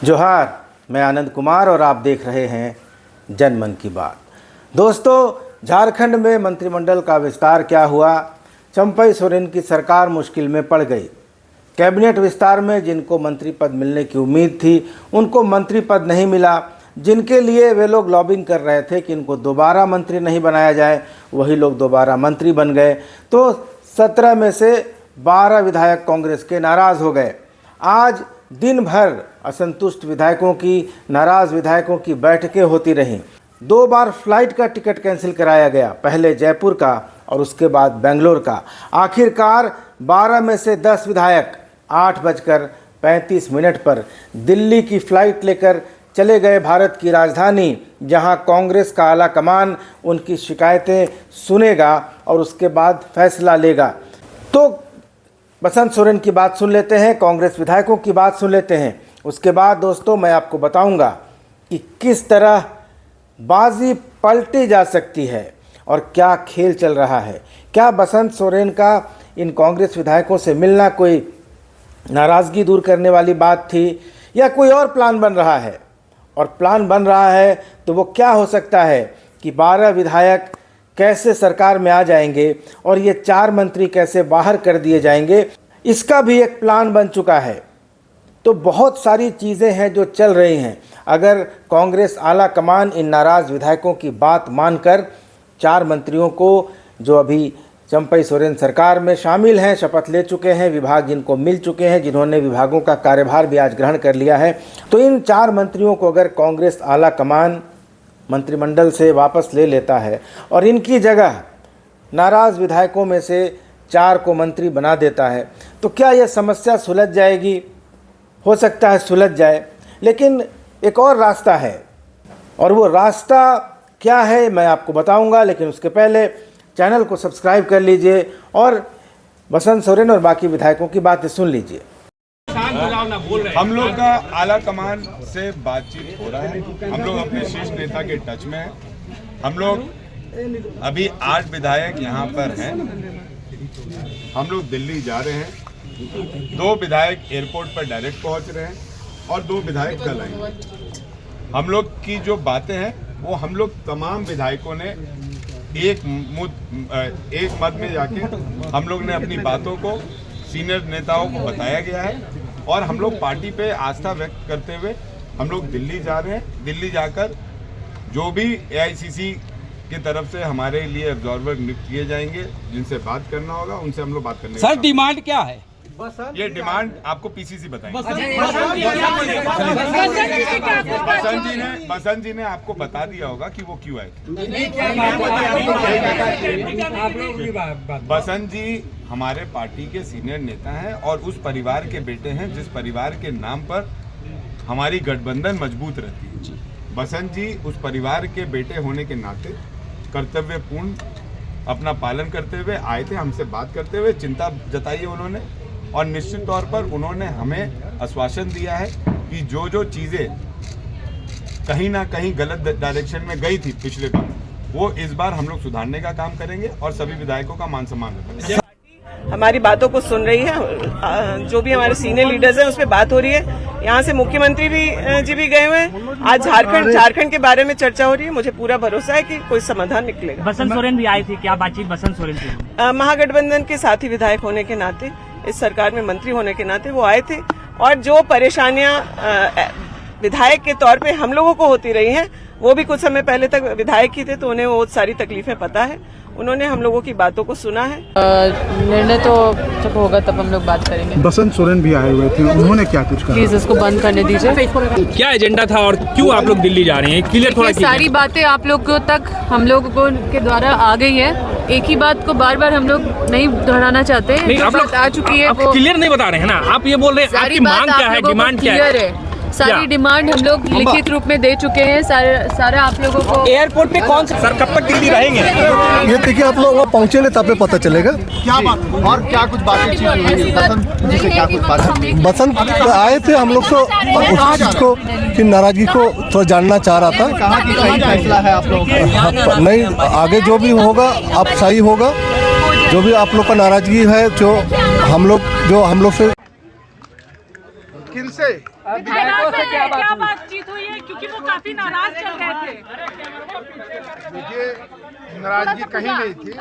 जोहार, मैं आनंद कुमार और आप देख रहे हैं जन मन की बात। दोस्तों, झारखंड में मंत्रिमंडल का विस्तार क्या हुआ? चंपई सोरेन की सरकार मुश्किल में पड़ गई। कैबिनेट विस्तार में जिनको मंत्री पद मिलने की उम्मीद थी उनको मंत्री पद नहीं मिला। जिनके लिए वे लोग लॉबिंग कर रहे थे कि इनको दोबारा मंत्री नहीं बनाया जाए, वही लोग दोबारा मंत्री बन गए। तो 17 में से 12 विधायक कांग्रेस के नाराज़ हो गए। आज दिन भर असंतुष्ट विधायकों की, नाराज़ विधायकों की बैठकें होती रहीं। 2 बार फ्लाइट का टिकट कैंसिल कराया गया, पहले जयपुर का और उसके बाद बेंगलोर का। आखिरकार 12 में से 10 विधायक 8:35 पर दिल्ली की फ्लाइट लेकर चले गए भारत की राजधानी, जहां कांग्रेस का आला कमान उनकी शिकायतें सुनेगा और उसके बाद फैसला लेगा। तो बसंत सोरेन की बात सुन लेते हैं, कांग्रेस विधायकों की बात सुन लेते हैं। उसके बाद दोस्तों मैं आपको बताऊंगा कि किस तरह बाजी पलटी जा सकती है और क्या खेल चल रहा है। क्या बसंत सोरेन का इन कांग्रेस विधायकों से मिलना कोई नाराज़गी दूर करने वाली बात थी या कोई और प्लान बन रहा है? और प्लान बन रहा है तो वो क्या हो सकता है कि 12 विधायक कैसे सरकार में आ जाएंगे और ये 4 मंत्री कैसे बाहर कर दिए जाएंगे, इसका भी एक प्लान बन चुका है। तो बहुत सारी चीज़ें हैं जो चल रही हैं। अगर कांग्रेस आला कमान इन नाराज़ विधायकों की बात मानकर 4 मंत्रियों को, जो अभी चंपई सोरेन सरकार में शामिल हैं, शपथ ले चुके हैं, विभाग जिनको मिल चुके हैं, जिन्होंने विभागों का कार्यभार भी आज ग्रहण कर लिया है, तो इन 4 मंत्रियों को अगर कांग्रेस आला कमान मंत्रिमंडल से वापस ले लेता है और इनकी जगह नाराज़ विधायकों में से 4 को मंत्री बना देता है, तो क्या यह समस्या सुलझ जाएगी? हो सकता है सुलझ जाए, लेकिन एक और रास्ता है और वो रास्ता क्या है मैं आपको बताऊंगा। लेकिन उसके पहले चैनल को सब्सक्राइब कर लीजिए और बसंत सोरेन और बाकी विधायकों की बातें सुन लीजिए। हम लोग का आला कमान से बातचीत हो रहा है, हम लोग अपने शीर्ष नेता के टच में हैं। हम लोग अभी 8 विधायक यहाँ पर हैं। हम लोग दिल्ली जा रहे हैं। 2 विधायक एयरपोर्ट पर डायरेक्ट पहुँच रहे हैं और 2 विधायक कल आएंगे। हम लोग की जो बातें हैं वो हम लोग तमाम विधायकों ने एक मत में जाके हम लोग ने अपनी बातों को सीनियर नेताओं को बताया गया है और हम लोग पार्टी पे आस्था व्यक्त करते हुए हम लोग दिल्ली जा रहे हैं। दिल्ली जाकर जो भी AICC की तरफ से हमारे लिए ऑब्जर्वर नियुक्त किए जाएंगे, जिनसे बात करना होगा उनसे हम लोग बात करने। सर डिमांड क्या है? ये डिमांड आपको PCC बताएंगे। बसंत जी ने आपको बता दिया होगा कि वो क्यों आए। बसंत जी हमारे पार्टी के सीनियर नेता हैं और उस परिवार के बेटे हैं जिस परिवार के नाम पर हमारी गठबंधन मजबूत रहती है। बसंत जी उस परिवार के बेटे होने के नाते कर्तव्यपूर्ण अपना पालन करते हुए आए थे, हमसे बात करते हुए चिंता जताई है उन्होंने और निश्चित तौर पर उन्होंने हमें आश्वासन दिया है कि जो चीज़ें कहीं ना कहीं गलत डायरेक्शन में गई थी पिछले बार, वो इस बार हम लोग सुधारने का काम करेंगे और सभी विधायकों का मान सम्मान रखेंगे। हमारी बातों को सुन रही है, जो भी हमारे सीनियर लीडर्स हैं उस पर बात हो रही है। यहाँ से मुख्यमंत्री जी भी गए हुए हैं। आज झारखंड के बारे में चर्चा हो रही है। मुझे पूरा भरोसा है कि कोई समाधान निकलेगा। बसंत सोरेन भी आई थी, क्या बातचीत बसंत सोरेन से? महागठबंधन के साथी विधायक होने के नाते, इस सरकार में मंत्री होने के नाते वो आए थे और जो परेशानियां विधायक के तौर पे हम लोगों को होती रही हैं, वो भी कुछ समय पहले तक विधायक ही थे तो उन्हें वो सारी तकलीफें पता है। उन्होंने हम लोगों की बातों को सुना है। निर्णय तो जब होगा तब हम लोग बात करेंगे। बसंत सोरेन भी आए हुए थे, उन्होंने क्या कुछ कहा? प्लीज इसको बंद करने दीजिए। क्या एजेंडा था और क्यों आप लोग दिल्ली जा रहे हैं? क्लियर थोड़ा कीजिए। सारी बातें आप लोगों तक हम लोगों के द्वारा आ गई है। एक ही बात को बार बार हम लोग नहीं दोहराना चाहते हैं। आप लोग आ चुकी है, वो क्लियर नहीं बता रहे हैं ना। आप ये बोल रहे हैं आपकी मांग क्या है, डिमांड क्या है? सारी डिमांड हम लोग लिखित रूप में दे चुके हैं। सारा आप लोगों को एयरपोर्ट पे कौन से सर कब तक दिल्ली रहेंगे? ये देखिए आप लोग वहाँ पहुँचे ले तब पता चलेगा क्या बात और क्या कुछ बातें बसंत आए थे हम लोग तो उस चीज को कि नाराजगी को थोड़ा जानना चाह रहा था। कहा कि सही फैसला है आप लोगों का? नहीं, आगे जो भी होगा अब सही होगा। जो भी आप लोग का नाराजगी है, जो हम लोग से किनसे विधायकों से क्या बातचीत हुई है, क्योंकि वो काफी नाराज चल रहे थे। देखिए, नाराजगी कहीं नहीं थी,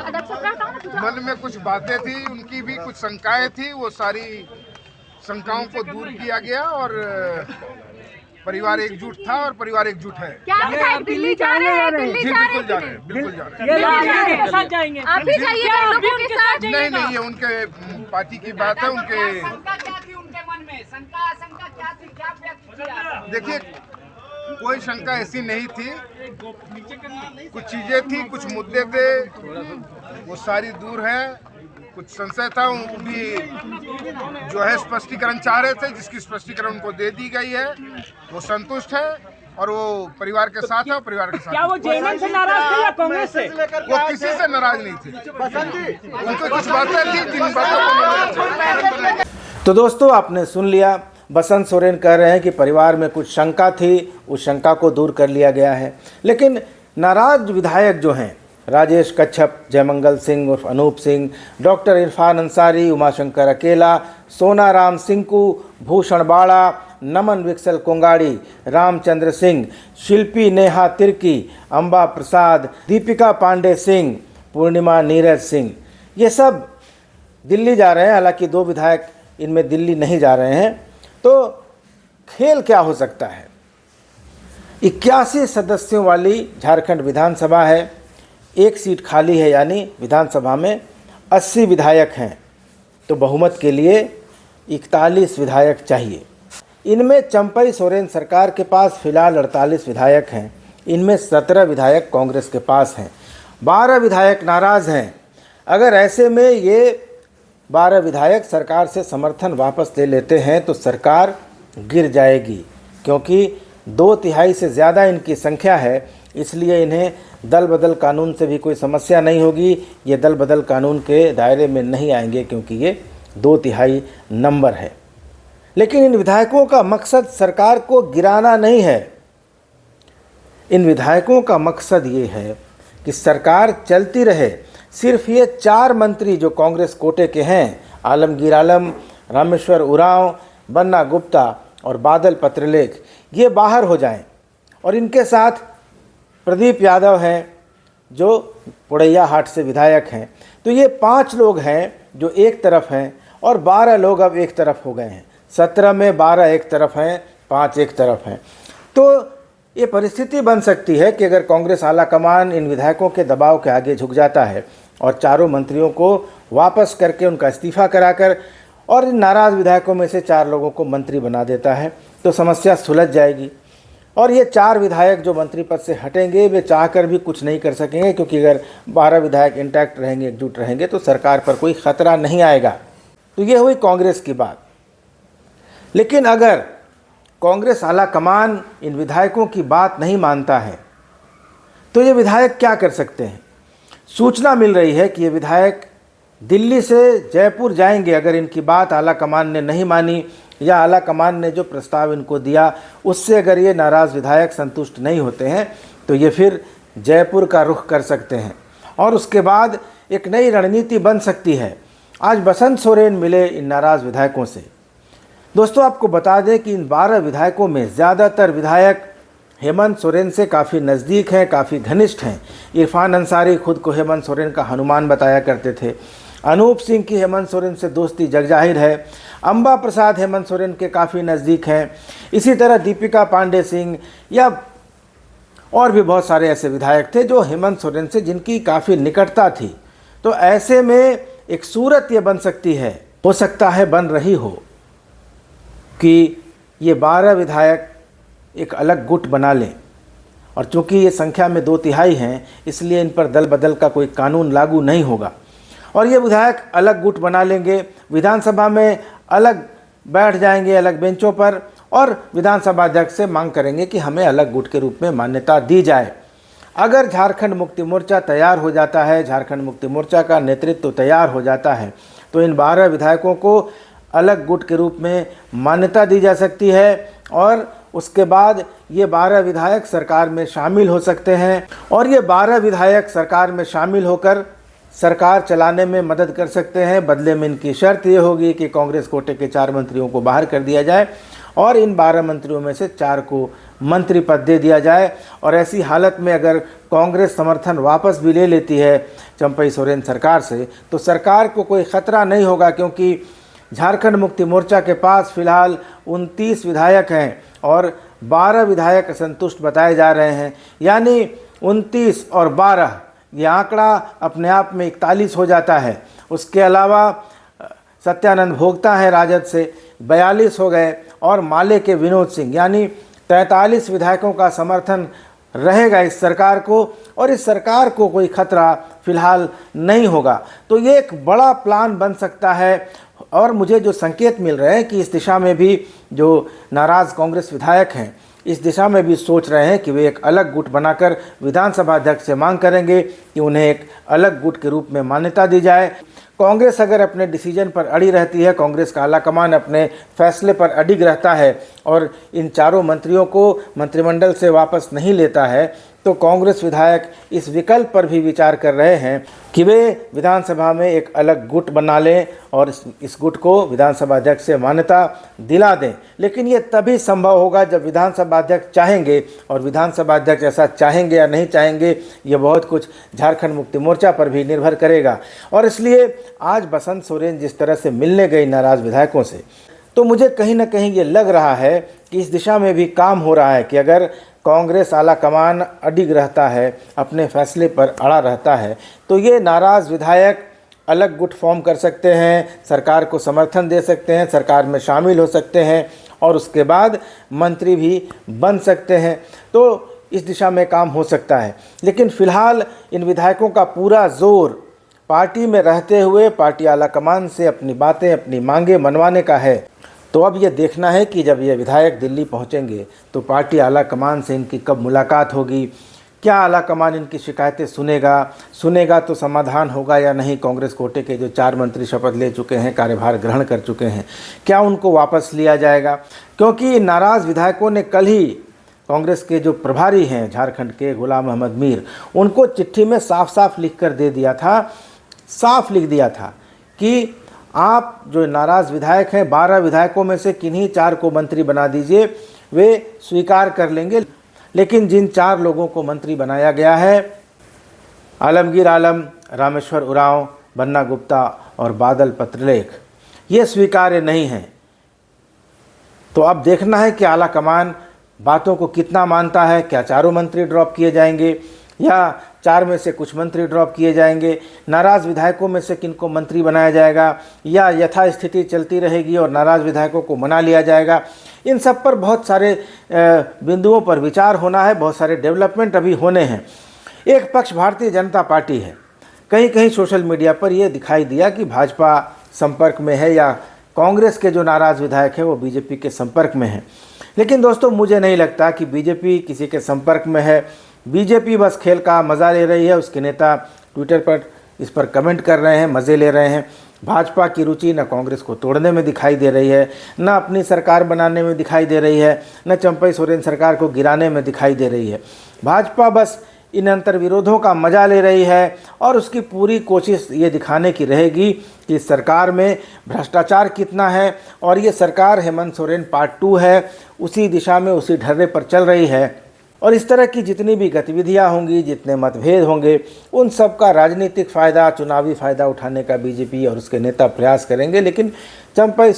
मन में कुछ बातें थी, उनकी भी कुछ शंकाएं थी, वो सारी शंकाओं को दूर किया गया और परिवार एकजुट था और परिवार एकजुट है। क्या आप दिल्ली जा रहे हैं? दिल्ली जा रहे हैं? बिल्कुल जा रहे हैं, बिल्कुल जा रहे हैं। आप भी जाइए लोगों के साथ? नहीं, ये उनके पार्टी की बात है। उनके मन में शंका क्या थी, क्या व्यक्त किया? देखिए, कोई शंका ऐसी नहीं थी, कुछ चीजें थी, कुछ मुद्दे थे, वो सारी दूर है। कुछ संशय था, वो भी जो है स्पष्टीकरण चाह रहे थे, जिसकी स्पष्टीकरण उनको दे दी गई है। वो संतुष्ट है और वो परिवार के साथ है और परिवार के साथ। क्या वो जेएमएम से नाराज थे या कांग्रेस से? वो किसी से नाराज नहीं थे, उनको कुछ बातें थी जिन बातों को। तो दोस्तों, आपने सुन लिया, बसंत सोरेन कह रहे हैं कि परिवार में कुछ शंका थी, उस शंका को दूर कर लिया गया है। लेकिन नाराज विधायक जो हैं, राजेश कच्छप, जयमंगल सिंह उर्फ अनूप सिंह, डॉक्टर इरफान अंसारी, उमाशंकर अकेला, सोनाराम सिंकू, भूषण बाड़ा, नमन विक्सल कोंगाड़ी, रामचंद्र सिंह, शिल्पी नेहा तिर्की, अंबा प्रसाद, दीपिका पांडे सिंह, पूर्णिमा नीरज सिंह, ये सब दिल्ली जा रहे हैं। हालांकि 2 विधायक इनमें दिल्ली नहीं जा रहे हैं। तो खेल क्या हो सकता है? 81 सदस्यों वाली झारखंड विधानसभा है, 1 सीट खाली है, यानी विधानसभा में 80 विधायक हैं, तो बहुमत के लिए 41 विधायक चाहिए। इनमें चंपई सोरेन सरकार के पास फिलहाल 48 विधायक हैं, इनमें 17 विधायक कांग्रेस के पास हैं, 12 विधायक नाराज़ हैं। अगर ऐसे में ये 12 विधायक सरकार से समर्थन वापस ले लेते हैं तो सरकार गिर जाएगी, क्योंकि 2/3 से ज़्यादा इनकी संख्या है। इसलिए इन्हें दल बदल कानून से भी कोई समस्या नहीं होगी, ये दल बदल कानून के दायरे में नहीं आएंगे, क्योंकि ये 2/3 नंबर है। लेकिन इन विधायकों का मकसद सरकार को गिराना नहीं है। इन विधायकों का मकसद ये है कि सरकार चलती रहे। सिर्फ ये 4 मंत्री जो कांग्रेस कोटे के हैं, आलमगीर आलम, रामेश्वर उरांव, बन्ना गुप्ता और बादल पत्रलेख, ये बाहर हो जाएं, और इनके साथ प्रदीप यादव हैं जो पुड़ैया हाट से विधायक हैं। तो ये 5 लोग हैं जो एक तरफ हैं और 12 लोग अब एक तरफ हो गए हैं। 17 में 12 एक तरफ हैं, 5 एक तरफ हैं। तो ये परिस्थिति बन सकती है कि अगर कांग्रेस आला कमान इन विधायकों के दबाव के आगे झुक जाता है और चारों मंत्रियों को वापस करके उनका इस्तीफा कराकर और इन नाराज़ विधायकों में से 4 लोगों को मंत्री बना देता है, तो समस्या सुलझ जाएगी। और ये 4 विधायक जो मंत्री पद से हटेंगे, वे चाहकर भी कुछ नहीं कर सकेंगे, क्योंकि अगर 12 विधायक इंटैक्ट रहेंगे, एकजुट रहेंगे, तो सरकार पर कोई ख़तरा नहीं आएगा। तो ये हुई कांग्रेस की बात। लेकिन अगर कांग्रेस आला कमान इन विधायकों की बात नहीं मानता है, तो ये विधायक क्या कर सकते हैं? सूचना मिल रही है कि ये विधायक दिल्ली से जयपुर जाएंगे अगर इनकी बात आला कमान ने नहीं मानी, या आला कमान ने जो प्रस्ताव इनको दिया उससे अगर ये नाराज़ विधायक संतुष्ट नहीं होते हैं, तो ये फिर जयपुर का रुख कर सकते हैं और उसके बाद एक नई रणनीति बन सकती है। आज बसंत सोरेन मिले इन नाराज़ विधायकों से। दोस्तों, आपको बता दें कि इन 12 विधायकों में ज़्यादातर विधायक हेमंत सोरेन से काफ़ी नज़दीक हैं, काफ़ी घनिष्ठ हैं। इरफान अंसारी खुद को हेमंत सोरेन का हनुमान बताया करते थे। अनूप सिंह की हेमंत सोरेन से दोस्ती जगजाहिर है। अंबा प्रसाद हेमंत सोरेन के काफ़ी नज़दीक हैं। इसी तरह दीपिका पांडे सिंह या और भी बहुत सारे ऐसे विधायक थे जो हेमंत सोरेन से जिनकी काफ़ी निकटता थी। तो ऐसे में एक सूरत ये बन सकती है, हो सकता है बन रही हो, कि ये 12 विधायक एक अलग गुट बना लें, और चूँकि ये संख्या में 2/3 हैं, इसलिए इन पर दल बदल का कोई कानून लागू नहीं होगा और ये विधायक अलग गुट बना लेंगे, विधानसभा में अलग बैठ जाएंगे, अलग बेंचों पर, और विधानसभा अध्यक्ष से मांग करेंगे कि हमें अलग गुट के रूप में मान्यता दी जाए। अगर झारखंड मुक्ति मोर्चा तैयार हो जाता है, झारखंड मुक्ति मोर्चा का नेतृत्व तैयार हो जाता है, तो इन 12 विधायकों को अलग गुट के रूप में मान्यता दी जा सकती है और उसके बाद ये 12 विधायक सरकार में शामिल हो सकते हैं और ये 12 विधायक सरकार में शामिल होकर सरकार चलाने में मदद कर सकते हैं। बदले में इनकी शर्त ये होगी कि कांग्रेस कोटे के 4 मंत्रियों को बाहर कर दिया जाए और इन 12 मंत्रियों में से 4 को मंत्री पद दे दिया जाए। और ऐसी हालत में अगर कांग्रेस समर्थन वापस भी ले लेती है चंपई सोरेन सरकार से, तो सरकार को कोई ख़तरा नहीं होगा, क्योंकि झारखंड मुक्ति मोर्चा के पास फ़िलहाल 29 विधायक हैं और 12 विधायक असंतुष्ट बताए जा रहे हैं। यानी 29 और 12 ये आंकड़ा अपने आप में 41 हो जाता है। उसके अलावा सत्यानंद भोक्ता है राजद से, 42 हो गए, और माले के विनोद सिंह, यानी 43 विधायकों का समर्थन रहेगा इस सरकार को, और इस सरकार को कोई खतरा फिलहाल नहीं होगा। तो ये एक बड़ा प्लान बन सकता है। और मुझे जो संकेत मिल रहे हैं कि इस दिशा में भी जो नाराज़ कांग्रेस विधायक हैं इस दिशा में भी सोच रहे हैं कि वे एक अलग गुट बनाकर विधानसभा अध्यक्ष से मांग करेंगे कि उन्हें एक अलग गुट के रूप में मान्यता दी जाए। कांग्रेस अगर अपने डिसीजन पर अड़ी रहती है, कांग्रेस का आलाकमान अपने फैसले पर अडिग रहता है और इन 4 मंत्रियों को मंत्रिमंडल से वापस नहीं लेता है, तो कांग्रेस विधायक इस विकल्प पर भी विचार कर रहे हैं कि वे विधानसभा में एक अलग गुट बना लें और इस गुट को विधानसभा अध्यक्ष से मान्यता दिला दें। लेकिन ये तभी संभव होगा जब विधानसभा अध्यक्ष चाहेंगे, और विधानसभा अध्यक्ष ऐसा चाहेंगे या नहीं चाहेंगे ये बहुत कुछ झारखंड मुक्ति मोर्चा पर भी निर्भर करेगा। और इसलिए आज बसंत सोरेन जिस तरह से मिलने गई नाराज़ विधायकों से, तो मुझे कहीं ना कहीं ये लग रहा है कि इस दिशा में भी काम हो रहा है कि अगर कांग्रेस आला कमान अडिग रहता है, अपने फैसले पर अड़ा रहता है, तो ये नाराज़ विधायक अलग गुट फॉर्म कर सकते हैं, सरकार को समर्थन दे सकते हैं, सरकार में शामिल हो सकते हैं और उसके बाद मंत्री भी बन सकते हैं। तो इस दिशा में काम हो सकता है। लेकिन फ़िलहाल इन विधायकों का पूरा जोर पार्टी में रहते हुए पार्टी आला कमान से अपनी बातें, अपनी मांगें मनवाने का है। तो अब ये देखना है कि जब ये विधायक दिल्ली पहुंचेंगे तो पार्टी आला कमान से इनकी कब मुलाकात होगी, क्या आला कमान इनकी शिकायतें सुनेगा तो समाधान होगा या नहीं। कांग्रेस कोटे के जो 4 मंत्री शपथ ले चुके हैं, कार्यभार ग्रहण कर चुके हैं, क्या उनको वापस लिया जाएगा? क्योंकि नाराज़ विधायकों ने कल ही कांग्रेस के जो प्रभारी हैं झारखंड के गुलाम अहमद मीर, उनको चिट्ठी में साफ साफ लिख कर दे दिया था, साफ लिख दिया था कि आप जो नाराज़ विधायक हैं 12 विधायकों में से किन्हीं 4 को मंत्री बना दीजिए, वे स्वीकार कर लेंगे। लेकिन जिन 4 लोगों को मंत्री बनाया गया है, आलमगीर आलम, रामेश्वर उरांव, बन्ना गुप्ता और बादल पत्रलेख, ये स्वीकार्य नहीं हैं। तो अब देखना है कि आला कमान बातों को कितना मानता है। क्या 4 मंत्री ड्रॉप किए जाएंगे या 4 में से कुछ मंत्री ड्रॉप किए जाएंगे? नाराज़ विधायकों में से किनको मंत्री बनाया जाएगा या यथास्थिति चलती रहेगी और नाराज़ विधायकों को मना लिया जाएगा? इन सब पर बहुत सारे बिंदुओं पर विचार होना है, बहुत सारे डेवलपमेंट अभी होने हैं। एक पक्ष भारतीय जनता पार्टी है। कहीं कहीं सोशल मीडिया पर यह दिखाई दिया कि भाजपा संपर्क में है या कांग्रेस के जो नाराज़ विधायक हैं वो बीजेपी के संपर्क में हैं। लेकिन दोस्तों, मुझे नहीं लगता कि बीजेपी किसी के संपर्क में है। बीजेपी बस खेल का मज़ा ले रही है। उसके नेता ट्विटर पर इस पर कमेंट कर रहे हैं, मज़े ले रहे हैं। भाजपा की रुचि न कांग्रेस को तोड़ने में दिखाई दे रही है, न अपनी सरकार बनाने में दिखाई दे रही है, न चंपई सोरेन सरकार को गिराने में दिखाई दे रही है। भाजपा बस इन अंतर्विरोधों का मज़ा ले रही है और उसकी पूरी कोशिश ये दिखाने की रहेगी कि सरकार में भ्रष्टाचार कितना है और ये सरकार हेमंत सोरेन पार्ट 2 है, उसी दिशा में, उसी ढर्रे पर चल रही है। और इस तरह की जितनी भी गतिविधियां होंगी, जितने मतभेद होंगे, उन सब का राजनीतिक फ़ायदा, चुनावी फ़ायदा उठाने का बीजेपी और उसके नेता प्रयास करेंगे। लेकिन चंपई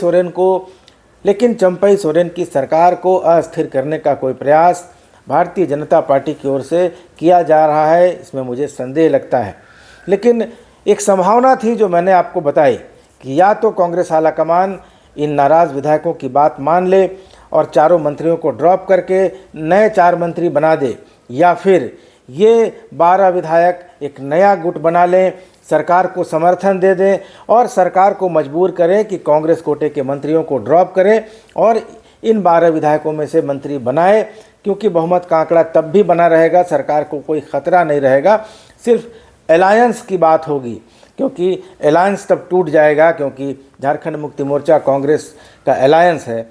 सोरेन की सरकार को अस्थिर करने का कोई प्रयास भारतीय जनता पार्टी की ओर से किया जा रहा है, इसमें मुझे संदेह लगता है। लेकिन एक संभावना थी जो मैंने आपको बताई कि या तो कांग्रेस आलाकमान इन नाराज़ विधायकों की बात मान ले और 4 मंत्रियों को ड्रॉप करके नए 4 मंत्री बना दे, या फिर ये 12 विधायक एक नया गुट बना लें, सरकार को समर्थन दे दें और सरकार को मजबूर करें कि कांग्रेस कोटे के मंत्रियों को ड्रॉप करें और इन 12 विधायकों में से मंत्री बनाए। क्योंकि बहुमत का आंकड़ा तब भी बना रहेगा, सरकार को कोई ख़तरा नहीं रहेगा, सिर्फ अलायंस की बात होगी। क्योंकि अलायंस तब टूट जाएगा, क्योंकि झारखंड मुक्ति मोर्चा कांग्रेस का अलायंस है।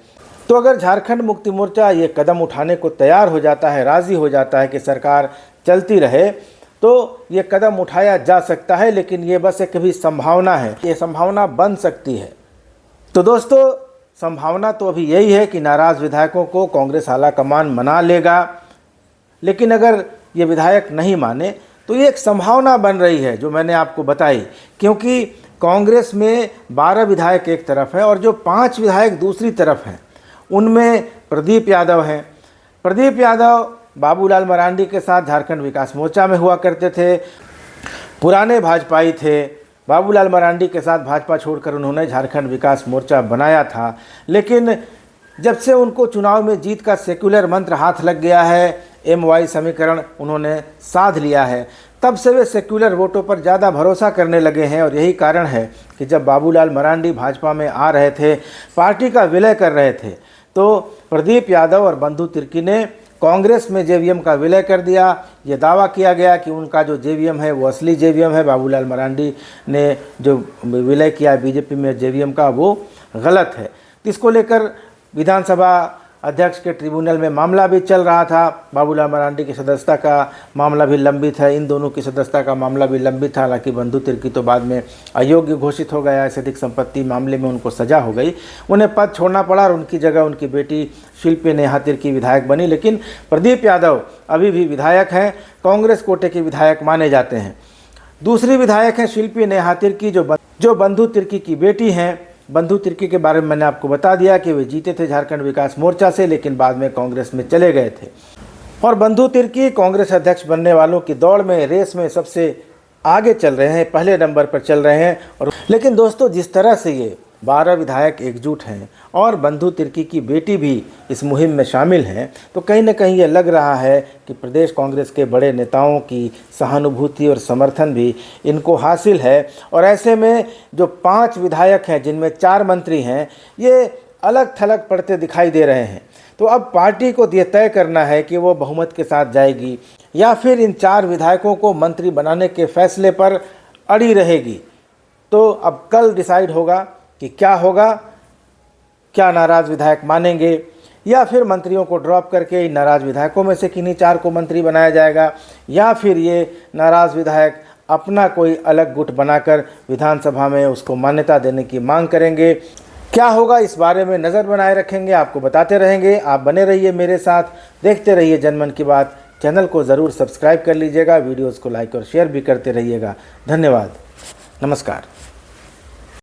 तो अगर झारखंड मुक्ति मोर्चा ये कदम उठाने को तैयार हो जाता है, राज़ी हो जाता है कि सरकार चलती रहे, तो ये कदम उठाया जा सकता है। लेकिन ये बस एक भी संभावना है, ये संभावना बन सकती है। तो दोस्तों, संभावना तो अभी यही है कि नाराज़ विधायकों को कांग्रेस आला कमान मना लेगा, लेकिन अगर ये विधायक नहीं माने तो ये एक संभावना बन रही है जो मैंने आपको बताई, क्योंकि कांग्रेस में 12 विधायक एक तरफ हैं और जो 5 विधायक दूसरी तरफ हैं उनमें प्रदीप यादव हैं। प्रदीप यादव बाबूलाल मरांडी के साथ झारखंड विकास मोर्चा में हुआ करते थे, पुराने भाजपाई थे। बाबूलाल मरांडी के साथ भाजपा छोड़कर उन्होंने झारखंड विकास मोर्चा बनाया था, लेकिन जब से उनको चुनाव में जीत का सेक्युलर मंत्र हाथ लग गया है, MY समीकरण उन्होंने साध लिया है, तब से वे सेक्युलर वोटों पर ज़्यादा भरोसा करने लगे हैं। और यही कारण है कि जब बाबूलाल मरांडी भाजपा में आ रहे थे, पार्टी का विलय कर रहे थे, तो प्रदीप यादव और बंधु तिर्की ने कांग्रेस में JVM का विलय कर दिया। ये दावा किया गया कि उनका जो JVM है वो असली JVM है, बाबूलाल मरांडी ने जो विलय किया बीजेपी में JVM का वो गलत है। इसको लेकर विधानसभा अध्यक्ष के ट्रिब्यूनल में मामला भी चल रहा था। बाबूलाल मरांडी की सदस्यता का मामला भी लंबित है, इन दोनों की सदस्यता का मामला भी लंबित था। हालांकि बंधु तिर्की तो बाद में अयोग्य घोषित हो गया, ऐसे अधिक संपत्ति मामले में उनको सजा हो गई, उन्हें पद छोड़ना पड़ा और उनकी जगह उनकी बेटी शिल्पी नेहा तिर्की विधायक बनी। लेकिन प्रदीप यादव अभी भी विधायक हैं, कांग्रेस कोटे के विधायक माने जाते हैं। दूसरी विधायक हैं शिल्पी नेहा तिर्की जो बंधु तिर्की की बेटी हैं। बंधु तिर्की के बारे में मैंने आपको बता दिया कि वे जीते थे झारखंड विकास मोर्चा से, लेकिन बाद में कांग्रेस में चले गए थे। और बंधु तिर्की कांग्रेस अध्यक्ष बनने वालों की दौड़ में, रेस में सबसे आगे चल रहे हैं, पहले नंबर पर चल रहे हैं। और लेकिन दोस्तों, जिस तरह से ये 12 विधायक एकजुट हैं और बंधु तिर्की की बेटी भी इस मुहिम में शामिल हैं, तो कहीं ना कहीं ये लग रहा है कि प्रदेश कांग्रेस के बड़े नेताओं की सहानुभूति और समर्थन भी इनको हासिल है। और ऐसे में जो 5 विधायक हैं, जिनमें 4 मंत्री हैं, ये अलग थलग पड़ते दिखाई दे रहे हैं। तो अब पार्टी को ये तय करना है कि वो बहुमत के साथ जाएगी या फिर इन 4 विधायकों को मंत्री बनाने के फैसले पर अड़ी रहेगी। तो अब कल डिसाइड होगा कि क्या होगा, क्या नाराज़ विधायक मानेंगे या फिर मंत्रियों को ड्रॉप करके इन नाराज़ विधायकों में से किन्हीं 4 को मंत्री बनाया जाएगा, या फिर ये नाराज़ विधायक अपना कोई अलग गुट बनाकर विधानसभा में उसको मान्यता देने की मांग करेंगे। क्या होगा इस बारे में नज़र बनाए रखेंगे, आपको बताते रहेंगे। आप बने रहिए मेरे साथ, देखते रहिए जनमन की बात। चैनल को ज़रूर सब्सक्राइब कर लीजिएगा, वीडियोज़ को लाइक और शेयर भी करते रहिएगा। धन्यवाद, नमस्कार।